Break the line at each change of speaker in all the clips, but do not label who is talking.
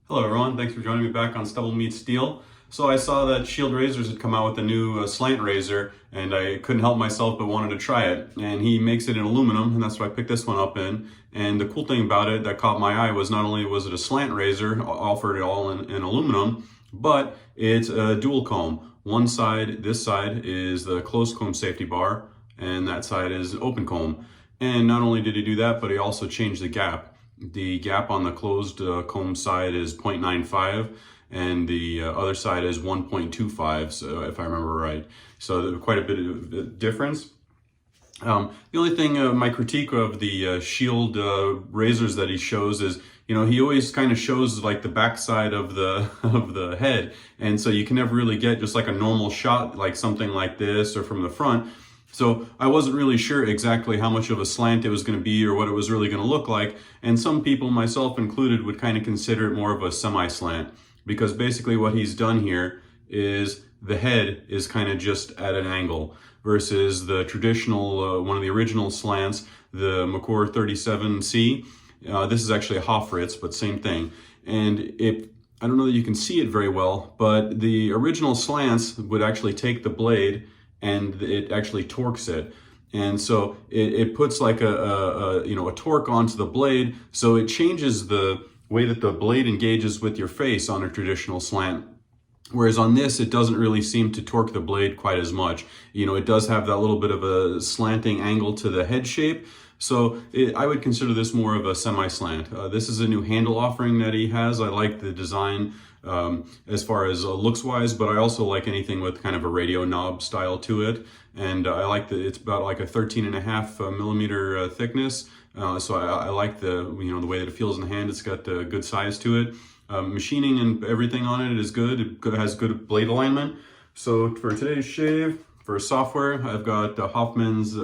Hello everyone, thanks for joining me back on StubbleMeetsSteel. So I saw that Shield Razors had come out with a new slant razor and I couldn't help myself but wanted to try it. And he makes it in aluminum and that's what I picked this one up in. And the cool thing about it that caught my eye was not only was it a slant razor, offered it all in aluminum, but it's a dual comb. One side, this side is the closed comb safety bar and that side is open comb. And not only did he do that, but he also changed the gap. The gap on the closed comb side is 0.95 and the other side is 1.25, so if I remember right. So quite a bit of difference. The only thing, my critique of the Shield razors that he shows is, he always kind of shows like the backside of the of the head, and so you can never really get just like a normal shot like something like this or from the front. So I wasn't really sure exactly how much of a slant it was going to be or what it was really going to look like. And some people, myself included, would kind of consider it more of a semi-slant, because basically what he's done here is the head is kind of just at an angle versus the traditional, one of the original slants, the McCord 37C. This is actually a Hoffritz, but same thing. And I don't know that you can see it very well, but the original slants would actually take the blade and it actually torques it, and so it puts like a torque onto the blade, so it changes the way that the blade engages with your face on a traditional slant. Whereas on this, it doesn't really seem to torque the blade quite as much. It does have that little bit of a slanting angle to the head shape. So I would consider this more of a semi-slant. This is a new handle offering that he has. I like the design as far as looks-wise, but I also like anything with kind of a radio knob style to it. And I like that it's about like a 13.5 millimeter thickness. So I like the the way that it feels in the hand. It's got a good size to it. Machining and everything on it is good. It has good blade alignment. So for today's shave, for software, I've got Hoffman's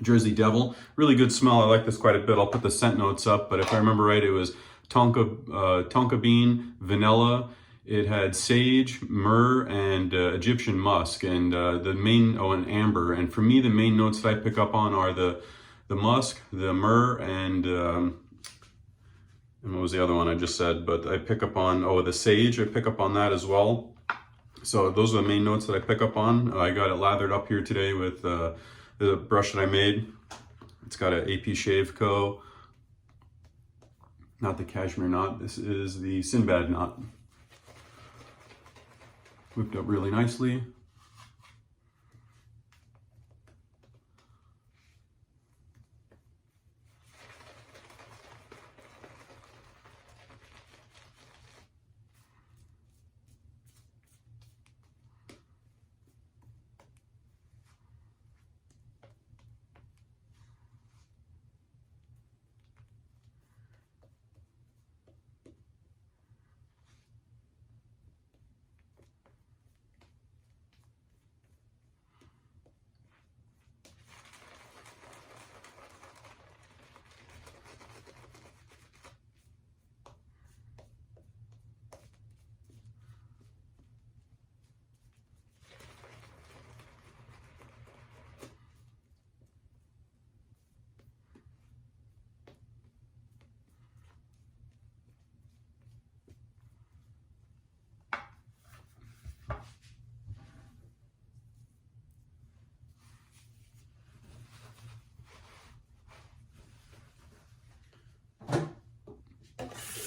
Jersey Devil. Really good smell. I like this quite a bit. I'll put the scent notes up, but if I remember right, it was tonka bean, vanilla. It had sage, myrrh, and Egyptian musk, and and amber. And for me, the main notes that I pick up on are the musk, the myrrh, and what was the other one I just said? But I pick up on, the sage, I pick up on that as well. So those are the main notes that I pick up on. I got it lathered up here today with the brush that I made. It's got an AP Shave Co. Not the cashmere knot, this is the Sinbad knot. Whipped up really nicely.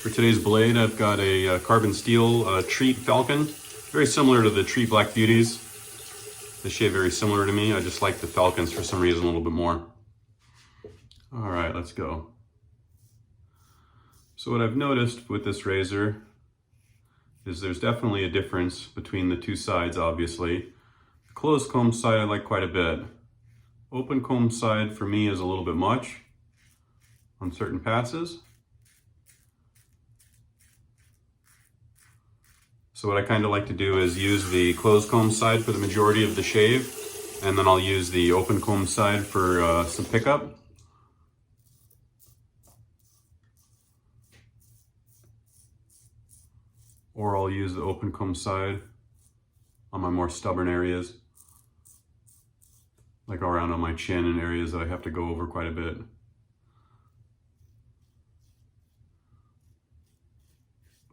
For today's blade, I've got a carbon steel Treat Falcon, very similar to the Treat Black Beauties. They shave very similar to me. I just like the Falcons for some reason a little bit more. All right, let's go. So what I've noticed with this razor is there's definitely a difference between the two sides, obviously. The closed comb side I like quite a bit. Open comb side for me is a little bit much on certain passes. So what I kind of like to do is use the closed comb side for the majority of the shave, and then I'll use the open comb side for some pickup. Or I'll use the open comb side on my more stubborn areas, like around on my chin and areas that I have to go over quite a bit.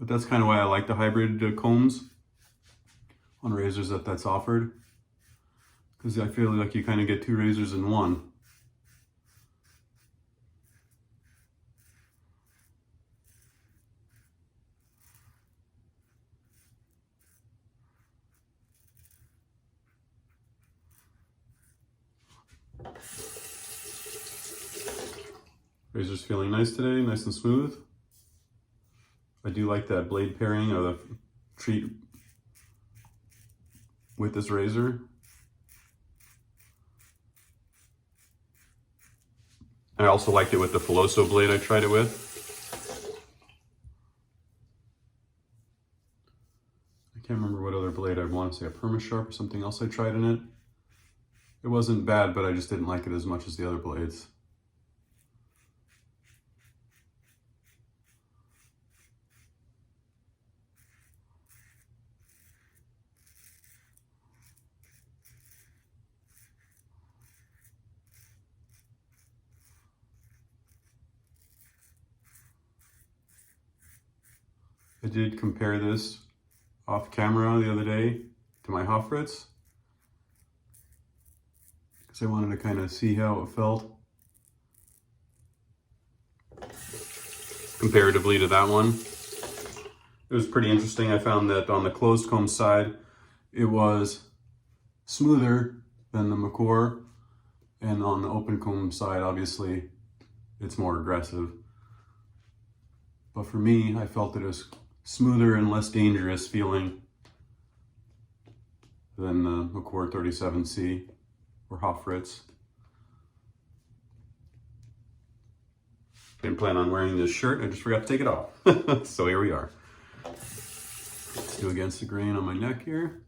But that's kind of why I like the hybrid combs on razors that's offered, because I feel like you kind of get two razors in one. Razor's feeling nice today, nice and smooth. I do like that blade pairing of the treat with this razor. I also liked it with the Filoso blade I tried it with. I can't remember what other blade I want to say, a Perma-Sharp or something else I tried in it. It wasn't bad, but I just didn't like it as much as the other blades. I did compare this off camera the other day to my Hoffrits, because I wanted to kind of see how it felt comparatively to that one. It was pretty interesting. I found that on the closed comb side, it was smoother than the McCore, and on the open comb side, obviously, it's more aggressive. But for me, I felt it was smoother and less dangerous feeling than the McCore 37C or Hoffrits. Didn't plan on wearing this shirt, I just forgot to take it off. So here we are. Let's do against the grain on my neck here.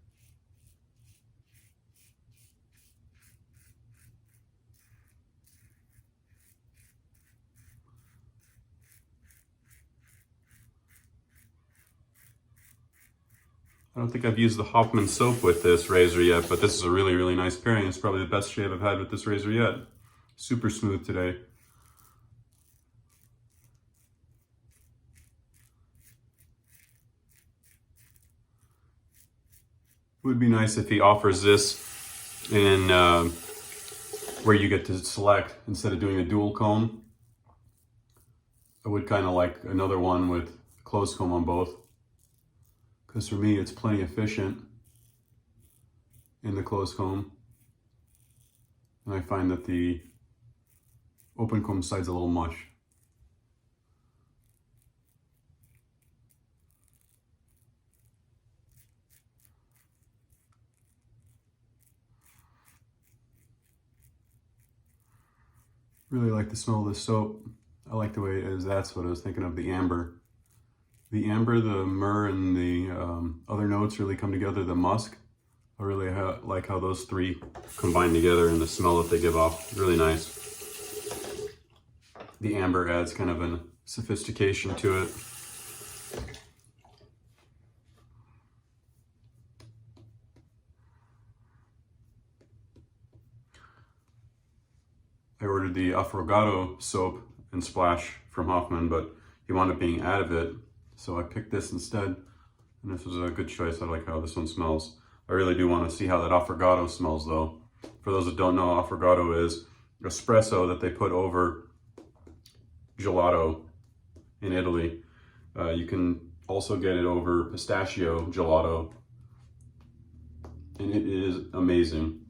I don't think I've used the Hoffman soap with this razor yet, but this is a really, really nice pairing. It's probably the best shave I've had with this razor yet. Super smooth today. It would be nice if he offers this in where you get to select instead of doing a dual comb. I would kind of like another one with closed comb on both, because for me it's plenty efficient in the closed comb, and I find that the open comb side's a little much. Really like the smell of this soap. I like the way it is. That's what I was thinking of, the amber. The amber, the myrrh, and the other notes really come together, the musk. I really like how those three combine together and the smell that they give off. Really nice. The amber adds kind of a sophistication to it. I ordered the Affogato soap and splash from Hoffman, but he wound up being out of it, so I picked this instead, and this was a good choice. I like how this one smells. I really do want to see how that Affogato smells though. For those that don't know, Affogato is espresso that they put over gelato in Italy. You can also get it over pistachio gelato, and it is amazing.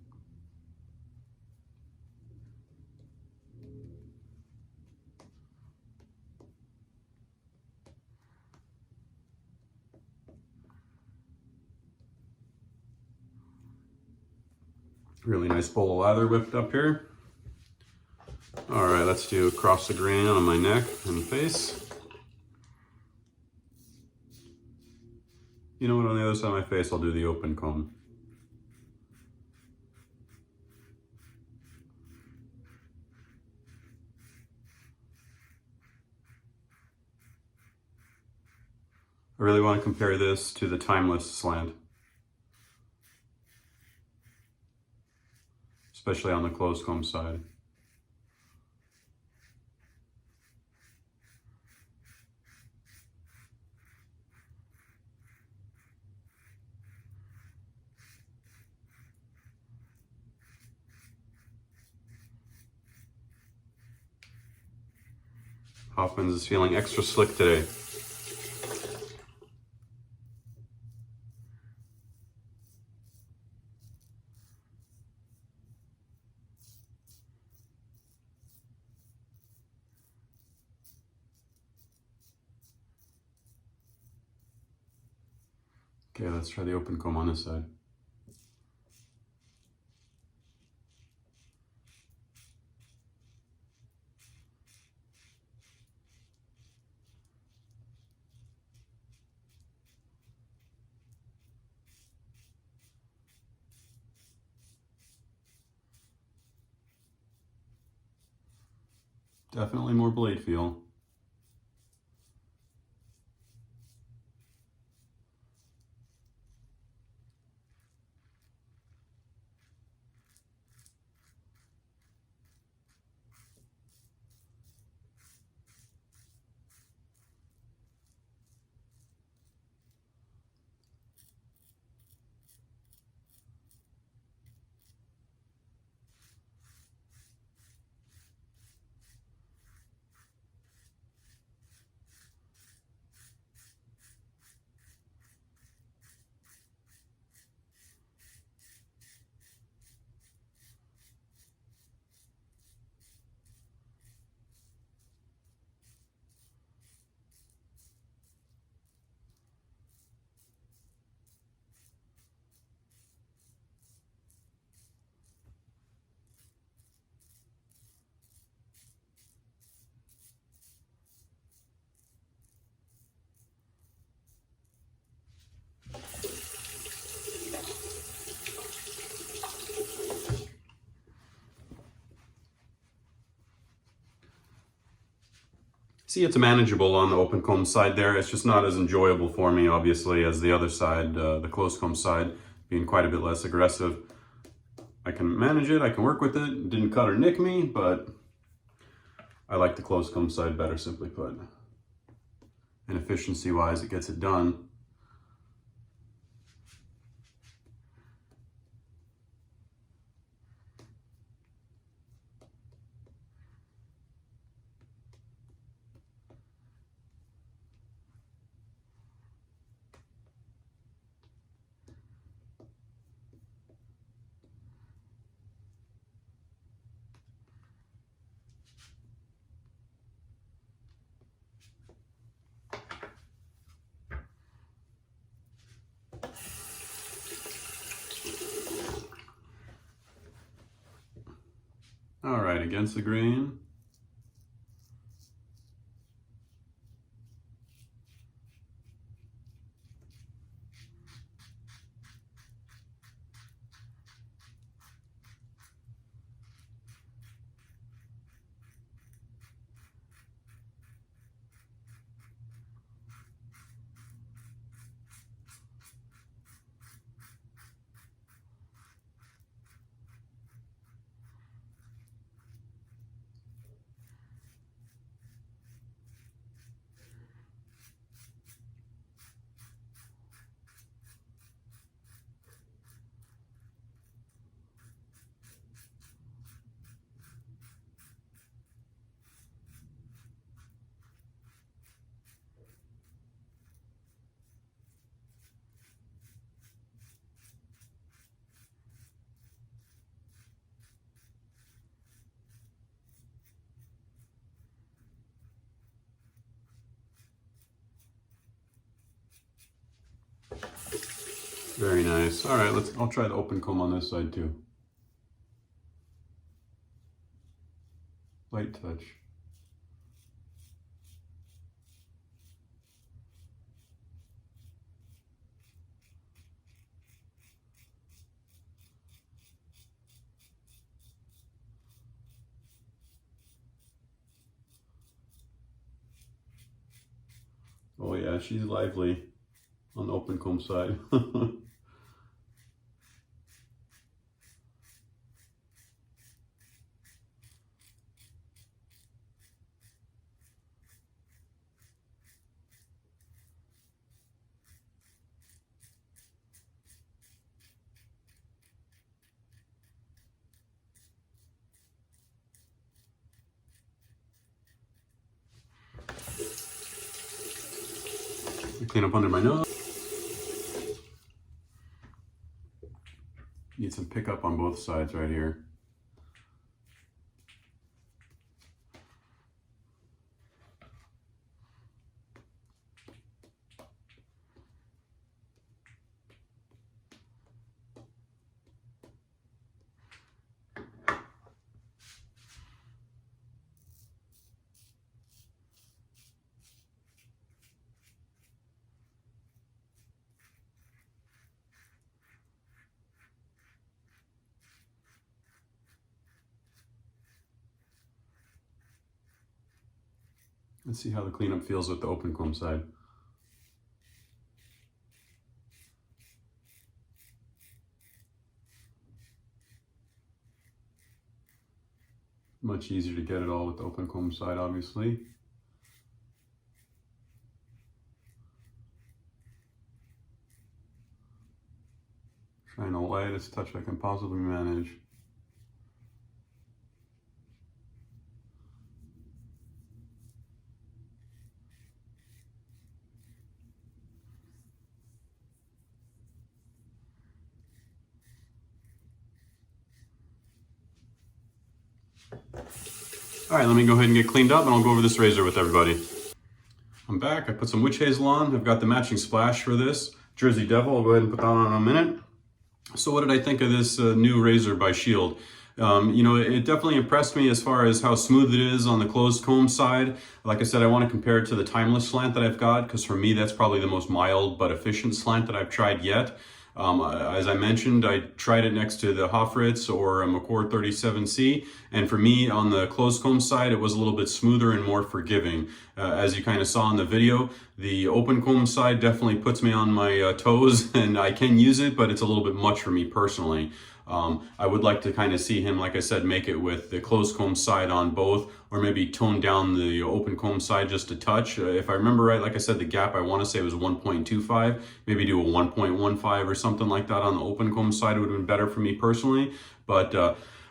Really nice bowl of lather whipped up here. All right, let's do across the grain on my neck and face. You know what, on the other side of my face, I'll do the open comb. I really want to compare this to the Timeless slant, especially on the closed comb side. Hoffman's is feeling extra slick today. Okay, let's try the open comb on this side. Definitely more blade feel. See, it's manageable on the open comb side there. It's just not as enjoyable for me, obviously, as the other side, the closed comb side, being quite a bit less aggressive. I can manage it, I can work with it. It didn't cut or nick me, but I like the closed comb side better, simply put. And efficiency-wise, it gets it done. All right, against the grain. Very nice. All right, I'll try the open comb on this side too. Light touch. Oh yeah, she's lively on the open comb side. clean up under my nose. Need some pickup on both sides right here. Let's see how the cleanup feels with the open comb side. Much easier to get it all with the open comb side, obviously. Trying the lightest touch I can possibly manage. All right, let me go ahead and get cleaned up and I'll go over this razor with everybody. I'm back. I put some witch hazel on. I've got the matching splash for this. Jersey Devil. I'll go ahead and put that on in a minute. So what did I think of this new razor by Shield? You know, it definitely impressed me as far as how smooth it is on the closed comb side. Like I said, I want to compare it to the Timeless slant that I've got, because for me, that's probably the most mild but efficient slant that I've tried yet. As I mentioned, I tried it next to the Hoffritz or a McCord 37C, and for me on the closed comb side it was a little bit smoother and more forgiving. As you kind of saw in the video, the open comb side definitely puts me on my toes, and I can use it, but it's a little bit much for me personally. I would like to kind of see him, like I said, make it with the closed comb side on both, or maybe tone down the open comb side just a touch. If I remember right, like I said, the gap I want to say was 1.25, maybe do a 1.15 or something like that on the open comb side would have been better for me personally. But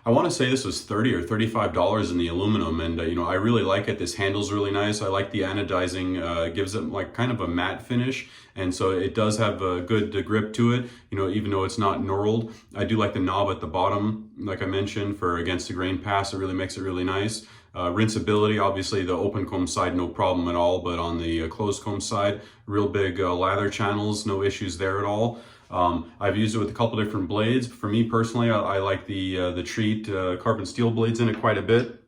I want to say this was $30 or $35 in the aluminum, and you know, I really like it. This handle's really nice. I like the anodizing, gives it like kind of a matte finish, and so it does have a good grip to it, you know, even though it's not knurled. I do like the knob at the bottom, like I mentioned, for against the grain pass. It really makes it really nice. Rinseability, obviously the open comb side, no problem at all, but on the closed comb side, real big lather channels, no issues there at all. I've used it with a couple different blades. For me personally, I like the Treat carbon steel blades in it quite a bit.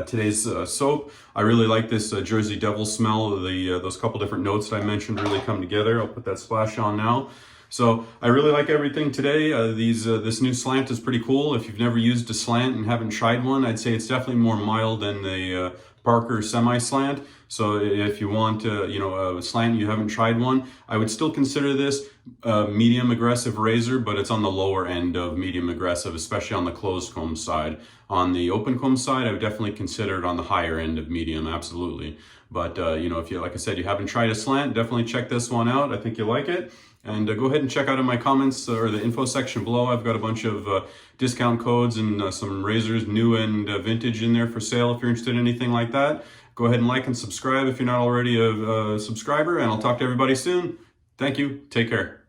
Today's soap, I really like this Jersey Devil smell. Those couple different notes that I mentioned really come together. I'll put that splash on now. So I really like everything today. This new slant is pretty cool. If you've never used a slant and haven't tried one, I'd say it's definitely more mild than the Parker semi-slant. So if you want you know, a slant, you haven't tried one, I would still consider this a medium aggressive razor, but it's on the lower end of medium aggressive, especially on the closed comb side. On the open comb side, I would definitely consider it on the higher end of medium, absolutely. But you know, if you, like I said, you haven't tried a slant, definitely check this one out. I think you'll like it. And go ahead and check out in my comments or the info section below. I've got a bunch of discount codes and some razors, new and vintage, in there for sale if you're interested in anything like that. Go ahead and like and subscribe if you're not already a subscriber, and I'll talk to everybody soon. Thank you. Take care.